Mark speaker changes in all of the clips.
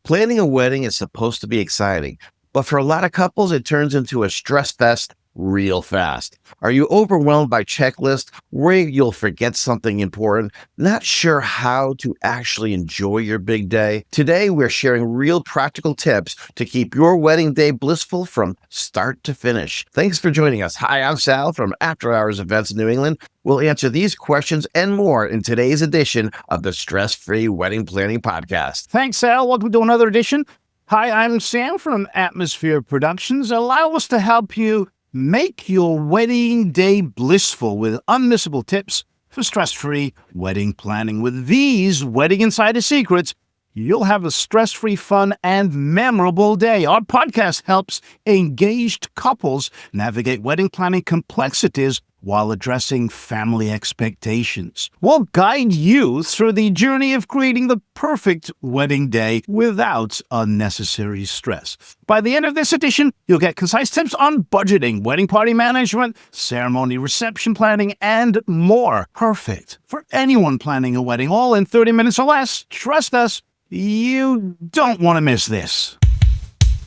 Speaker 1: Planning a wedding is supposed to be exciting, but for a lot of couples, it turns into a stress fest real fast. Are you overwhelmed by checklists, worried you'll forget something important, not sure how to actually enjoy your big day? Today, we're sharing real practical tips to keep your wedding day blissful from start to finish. Thanks for joining us. Hi, I'm Sal from After Hours Events in New England. We'll answer these questions and more in today's edition of the Stress-Free Wedding Planning Podcast.
Speaker 2: Thanks, Sal. Welcome to another edition. Hi, I'm Sam from Atmosphere Productions. Allow us to help you make your wedding day blissful with unmissable tips for stress-free wedding planning. With these Wedding Insider secrets, you'll have a stress-free, fun, and memorable day. Our podcast helps engaged couples navigate wedding planning complexities while addressing family expectations. We'll guide you through the journey of creating the perfect wedding day without unnecessary stress. By the end of this edition, you'll get concise tips on budgeting, wedding party management, ceremony reception planning, and more. Perfect for anyone planning a wedding, all in 30 minutes or less. Trust us, you don't want to miss this.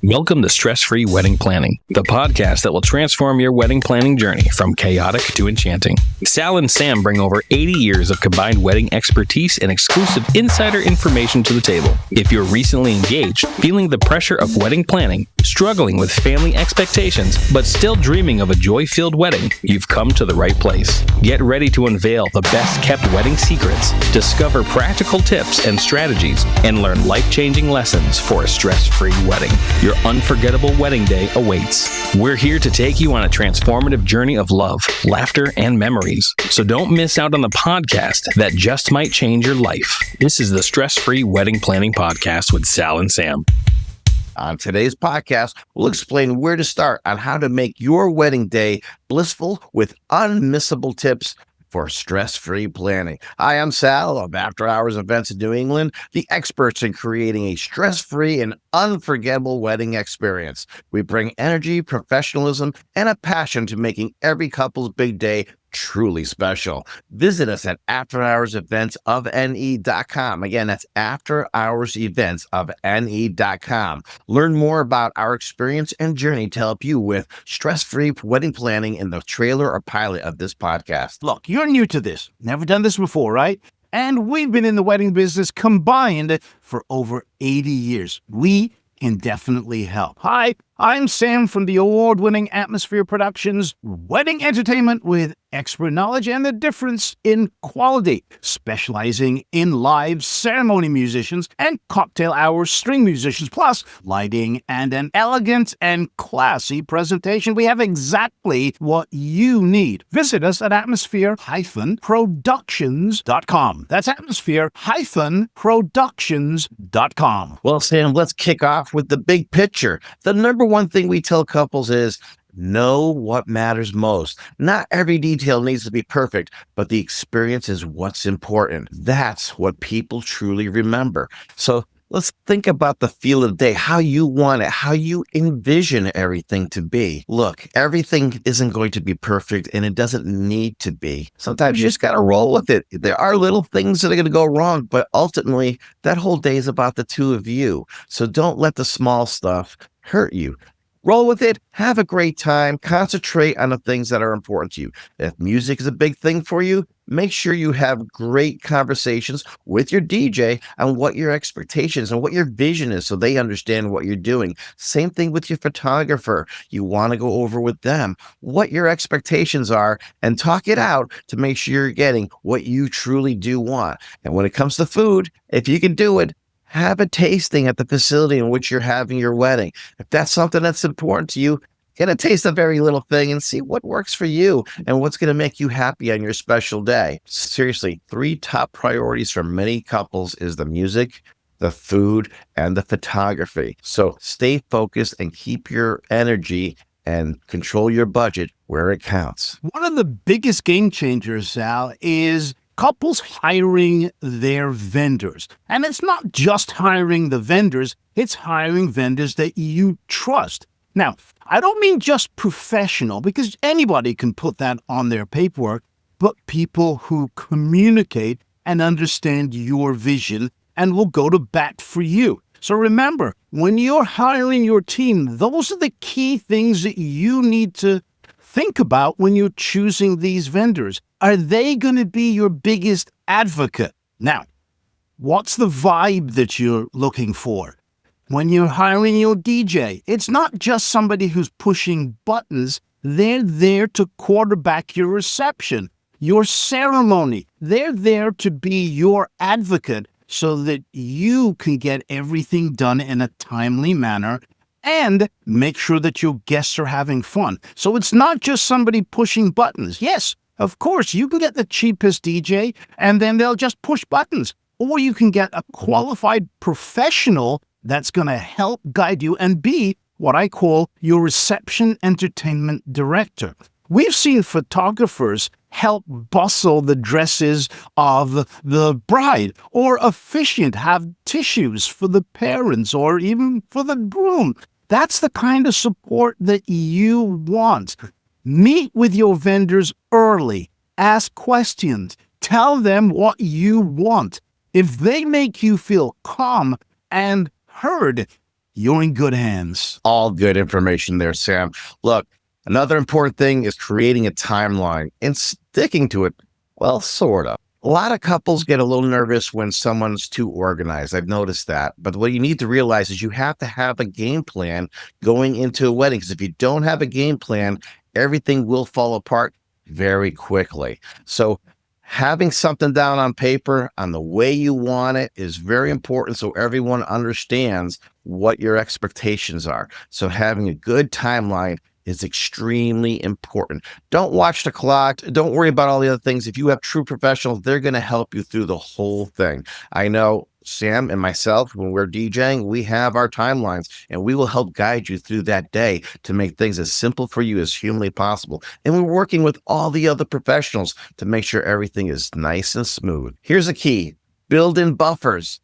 Speaker 3: Welcome to Stress-Free Wedding Planning, the podcast that will transform your wedding planning journey from chaotic to enchanting. Sal and Sam bring over 80 years of combined wedding expertise and exclusive insider information to the table. If you're recently engaged, feeling the pressure of wedding planning, struggling with family expectations, but still dreaming of a joy-filled wedding, you've come to the right place. Get ready to unveil the best-kept wedding secrets, discover practical tips and strategies, and learn life-changing lessons for a stress-free wedding. Your unforgettable wedding day awaits. We're here to take you on a transformative journey of love, laughter, and memories. So don't miss out on the podcast that just might change your life. This is the Stress-Free Wedding Planning Podcast with Sal and Sam.
Speaker 1: On today's podcast, we'll explain where to start on how to make your wedding day blissful with unmissable tips for stress-free planning. Hi, I'm Sal of After Hours Events in New England, the experts in creating a stress-free and unforgettable wedding experience. We bring energy, professionalism, and a passion to making every couple's big day truly special. Visit us at afterhoursEventsofNE.com. Again, that's afterhoursEventsofNE.com. Learn more about our experience and journey to help you with stress-free wedding planning in the trailer or pilot of this podcast.
Speaker 2: Look, you're new to this. Never done this before, right? And we've been in the wedding business combined for over 80 years. We can definitely help. Hi, I'm Sam from the award-winning Atmosphere Productions, wedding entertainment with expert knowledge and the difference in quality, specializing in live ceremony musicians and cocktail hour string musicians, plus lighting and an elegant and classy presentation. We have exactly what you need. Visit us at atmosphere-productions.com. That's atmosphere-productions.com.
Speaker 1: Well, Sam, let's kick off with the big picture. The number one thing we tell couples is know what matters most. Not every detail needs to be perfect, but the experience is what's important. That's what people truly remember. So let's think about the feel of the day, how you want it, how you envision everything to be. Look, everything isn't going to be perfect, and it doesn't need to be. Sometimes you just got to roll with it. There are little things that are going to go wrong, but ultimately, that whole day is about the two of you. So don't let the small stuff hurt you. Roll with it, have a great time, concentrate on the things that are important to you. If music is a big thing for you, make sure you have great conversations with your DJ on what your expectations and what your vision is so they understand what you're doing. Same thing with your photographer. You want to go over with them what your expectations are and talk it out to make sure you're getting what you truly do want. And when it comes to food, if you can do it, have a tasting at the facility in which you're having your wedding. If that's something that's important to you, get a taste of every little thing and see what works for you and what's going to make you happy on your special day. Seriously, 3 top priorities for many couples is the music, the food, and the photography. So stay focused and keep your energy and control your budget where it counts.
Speaker 2: One of the biggest game changers, Sal, is couples hiring their vendors. And it's not just hiring the vendors, it's hiring vendors that you trust. Now, I don't mean just professional, because anybody can put that on their paperwork, but people who communicate and understand your vision and will go to bat for you. So remember, when you're hiring your team, those are the key things that you need to think about when you're choosing these vendors. Are they going to be your biggest advocate? Now, what's the vibe that you're looking for? When you're hiring your DJ, it's not just somebody who's pushing buttons. They're there to quarterback your reception, your ceremony. They're there to be your advocate so that you can get everything done in a timely manner and make sure that your guests are having fun. So it's not just somebody pushing buttons. Yes, of course, you can get the cheapest DJ and then they'll just push buttons. Or you can get a qualified professional that's going to help guide you and be what I call your reception entertainment director. We've seen photographers help bustle the dresses of the bride, or officiant have tissues for the parents or even for the groom. That's the kind of support that you want. Meet with your vendors early. Ask questions. Tell them what you want. If they make you feel calm and heard, you're in good hands.
Speaker 1: All good information there, Sam. Look, another important thing is creating a timeline and sticking to it. Well, sort of. A lot of couples get a little nervous when someone's too organized. I've noticed that. But what you need to realize is you have to have a game plan going into a wedding. Because if you don't have a game plan, everything will fall apart very quickly. So having something down on paper on the way you want it is very important so everyone understands what your expectations are. So having a good timeline is extremely important. Don't watch the clock. Don't worry about all the other things. If you have true professionals, they're going to help you through the whole thing. I know Sam and myself, when we're DJing, we have our timelines and we will help guide you through that day to make things as simple for you as humanly possible. And we're working with all the other professionals to make sure everything is nice and smooth. Here's a key: build in buffers.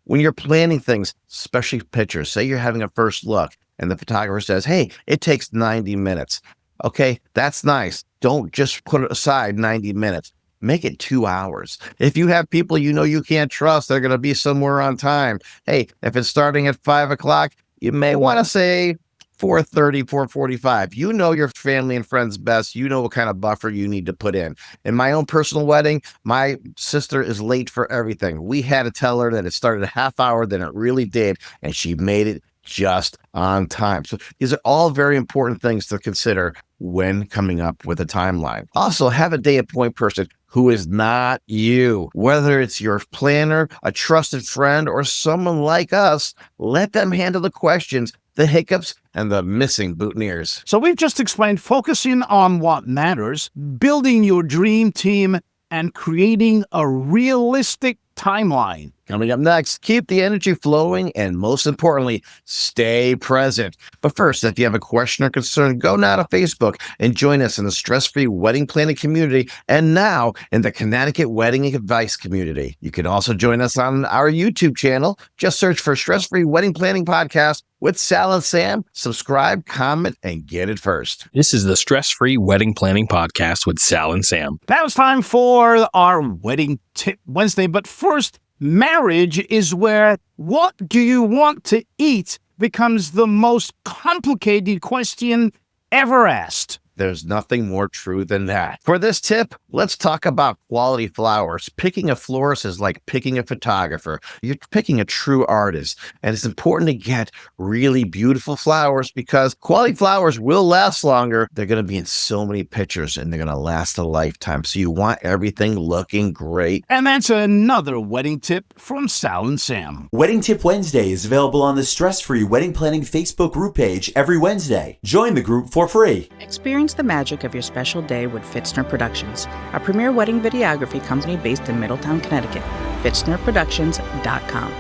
Speaker 1: When you're planning things, especially pictures, say you're having a first look and the photographer says, hey, it takes 90 minutes. Okay, that's nice. Don't just put it aside 90 minutes. Make it 2 hours. If you have people you know you can't trust, they're going to be somewhere on time. Hey, if it's starting at 5 o'clock, you may want to say 4:30, 4:45. You know your family and friends best. You know what kind of buffer you need to put in. In my own personal wedding, my sister is late for everything. We had to tell her that it started a half hour than it really did, and she made it just on time. So these are all very important things to consider when coming up with a timeline. Also, have a day and point person who is not you. Whether it's your planner, a trusted friend, or someone like us, let them handle the questions, the hiccups, and the missing boutonnieres.
Speaker 2: So we've just explained focusing on what matters, building your dream team, and creating a realistic timeline.
Speaker 1: Coming up next, keep the energy flowing and, most importantly, stay present. But first, if you have a question or concern, go now to Facebook and join us in the stress-free wedding planning community and now in the Connecticut Wedding Advice community. You can also join us on our YouTube channel. Just search for Stress-Free Wedding Planning Podcast with Sal and Sam. Subscribe, comment, and get it first.
Speaker 3: This is the Stress-Free Wedding Planning Podcast with Sal and Sam.
Speaker 2: Now it's time for our Wedding Tip Wednesday. But first, marriage is where what do you want to eat becomes the most complicated question ever asked.
Speaker 1: There's nothing more true than that. For this tip, let's talk about quality flowers. Picking a florist is like picking a photographer. You're picking a true artist. And it's important to get really beautiful flowers because quality flowers will last longer. They're going to be in so many pictures and they're going to last a lifetime. So you want everything looking great.
Speaker 2: And that's another wedding tip from Sal and Sam.
Speaker 4: Wedding Tip Wednesday is available on the Stress-Free Wedding Planning Facebook group page every Wednesday. Join the group for free.
Speaker 5: Experience the magic of your special day with Fitzner Productions, a premier wedding videography company based in Middletown, Connecticut. FitznerProductions.com.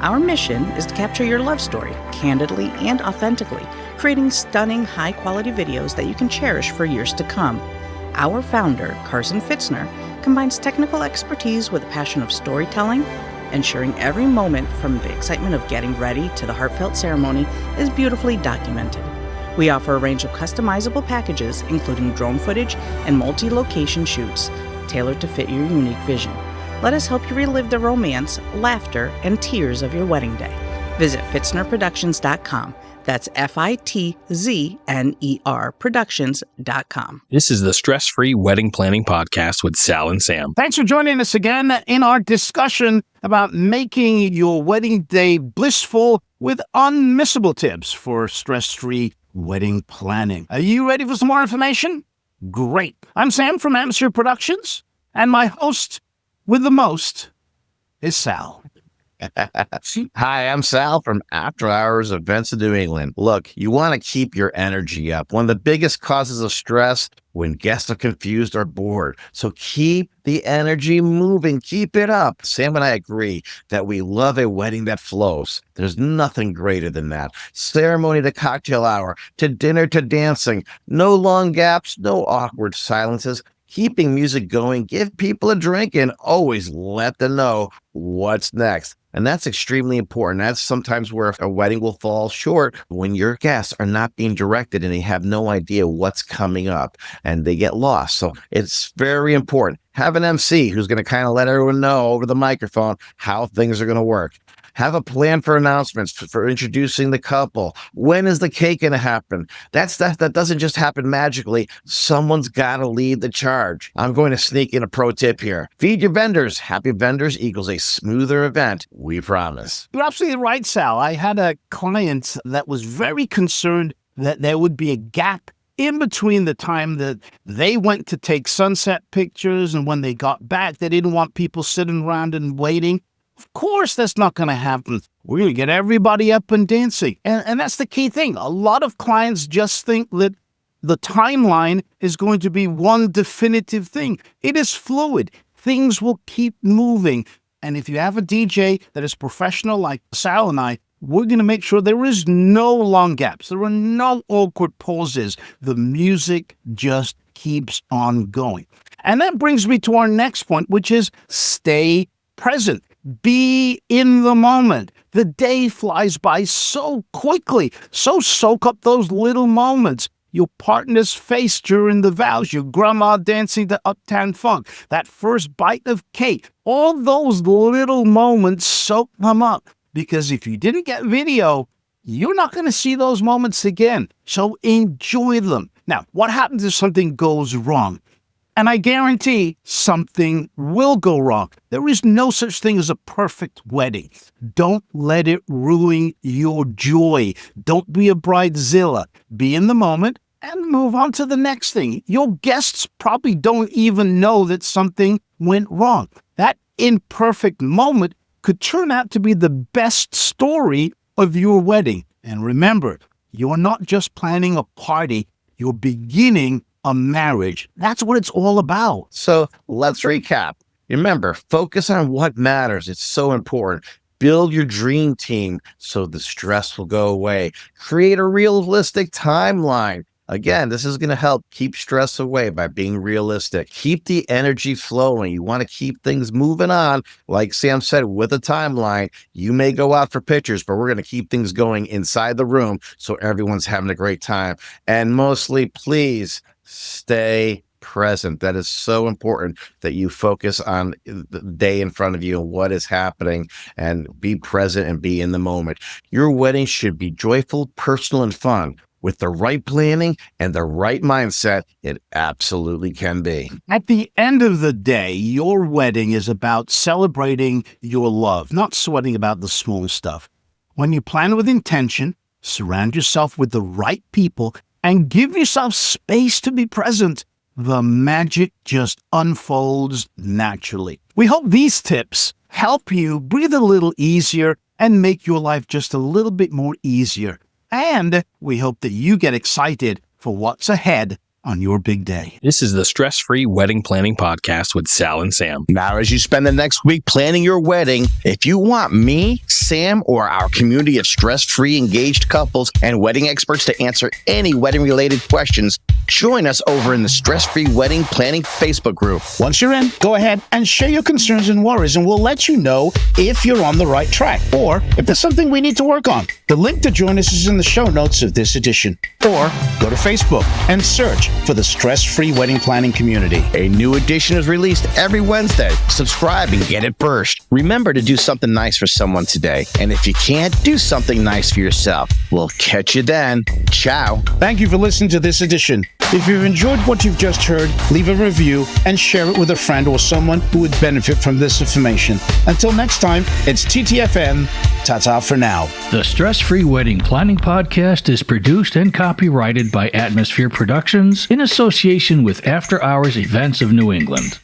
Speaker 5: Our mission is to capture your love story candidly and authentically, creating stunning, high-quality videos that you can cherish for years to come. Our founder, Carson Fitzner, combines technical expertise with a passion of storytelling, ensuring every moment from the excitement of getting ready to the heartfelt ceremony is beautifully documented. We offer a range of customizable packages, including drone footage and multi-location shoots, tailored to fit your unique vision. Let us help you relive the romance, laughter, and tears of your wedding day. Visit fitznerproductions.com. That's FITZNER Productions.com.
Speaker 3: This is the Stress Free Wedding Planning Podcast with Sal and Sam.
Speaker 2: Thanks for joining us again in our discussion about making your wedding day blissful with unmissable tips for stress-free wedding planning. Are you ready for some more information? Great. I'm Sam from Atmosphere Productions, and my host with the most is Sal.
Speaker 1: Hi, I'm Sal from After Hours Events in New England. Look, you want to keep your energy up. One of the biggest causes of stress when guests are confused or bored. So keep the energy moving. Keep it up. Sam and I agree that we love a wedding that flows. There's nothing greater than that. Ceremony to cocktail hour, to dinner to dancing. No long gaps, no awkward silences. Keeping music going, give people a drink, and always let them know what's next. And that's extremely important. That's sometimes where a wedding will fall short when your guests are not being directed and they have no idea what's coming up and they get lost. So it's very important. Have an MC who's going to kind of let everyone know over the microphone how things are going to work. Have a plan for announcements for introducing the couple. When is the cake going to happen? That stuff that doesn't just happen magically. Someone's got to lead the charge. I'm going to sneak in a pro tip here. Feed your vendors. Happy vendors equals a smoother event. We promise.
Speaker 2: You're absolutely right, Sal. I had a client that was very concerned that there would be a gap in between the time that they went to take sunset pictures and when they got back. They didn't want people sitting around and waiting. Of course, that's not going to happen. We're going to get everybody up and dancing. And that's the key thing. A lot of clients just think that the timeline is going to be one definitive thing. It is fluid. Things will keep moving. And if you have a DJ that is professional like Sal and I, we're going to make sure there is no long gaps. There are no awkward pauses. The music just keeps on going. And that brings me to our next point, which is stay present. Be in the moment. The day flies by so quickly. So soak up those little moments. Your partner's face during the vows, your grandma dancing to Uptown Funk, that first bite of cake. All those little moments, soak them up. Because if you didn't get video, you're not going to see those moments again. So enjoy them. Now, what happens if something goes wrong? And I guarantee something will go wrong. There is no such thing as a perfect wedding. Don't let it ruin your joy. Don't be a bridezilla. Be in the moment and move on to the next thing. Your guests probably don't even know that something went wrong. That imperfect moment could turn out to be the best story of your wedding. And remember, you're not just planning a party, you're beginning a marriage. That's what it's all about.
Speaker 1: So let's recap. Remember, focus on what matters. It's so important. Build your dream team so the stress will go away. Create a realistic timeline. Again, this is going to help keep stress away by being realistic. Keep the energy flowing. You want to keep things moving on. Like Sam said, with a timeline, you may go out for pictures, but we're going to keep things going inside the room so everyone's having a great time. And mostly, please stay present. That is so important that you focus on the day in front of you and what is happening and be present and be in the moment. Your wedding should be joyful, personal, and fun. With the right planning and the right mindset, it absolutely can be.
Speaker 2: At the end of the day, your wedding is about celebrating your love, not sweating about the small stuff. When you plan with intention, surround yourself with the right people, and give yourself space to be present, the magic just unfolds naturally. We hope these tips help you breathe a little easier and make your life just a little bit more easier. And we hope that you get excited for what's ahead on your big day.
Speaker 3: This is the Stress Free Wedding Planning Podcast with Sal and Sam.
Speaker 1: Now, as you spend the next week planning your wedding, if you want me, Sam, or our community of stress-free engaged couples and wedding experts to answer any wedding-related questions, join us over in the Stress Free Wedding Planning Facebook group.
Speaker 2: Once you're in, go ahead and share your concerns and worries, and we'll let you know if you're on the right track or if there's something we need to work on. The link to join us is in the show notes of this edition. Or go to Facebook and search for the Stress-Free Wedding Planning Community.
Speaker 1: A new edition is released every Wednesday. Subscribe and get it first. Remember to do something nice for someone today. And if you can't, do something nice for yourself. We'll catch you then. Ciao.
Speaker 2: Thank you for listening to this edition. If you've enjoyed what you've just heard, leave a review and share it with a friend or someone who would benefit from this information. Until next time, it's TTFN. Ta-ta for now.
Speaker 6: The Stress-Free Wedding Planning Podcast is produced and copyrighted by Atmosphere Productions in association with After Hours Events of New England.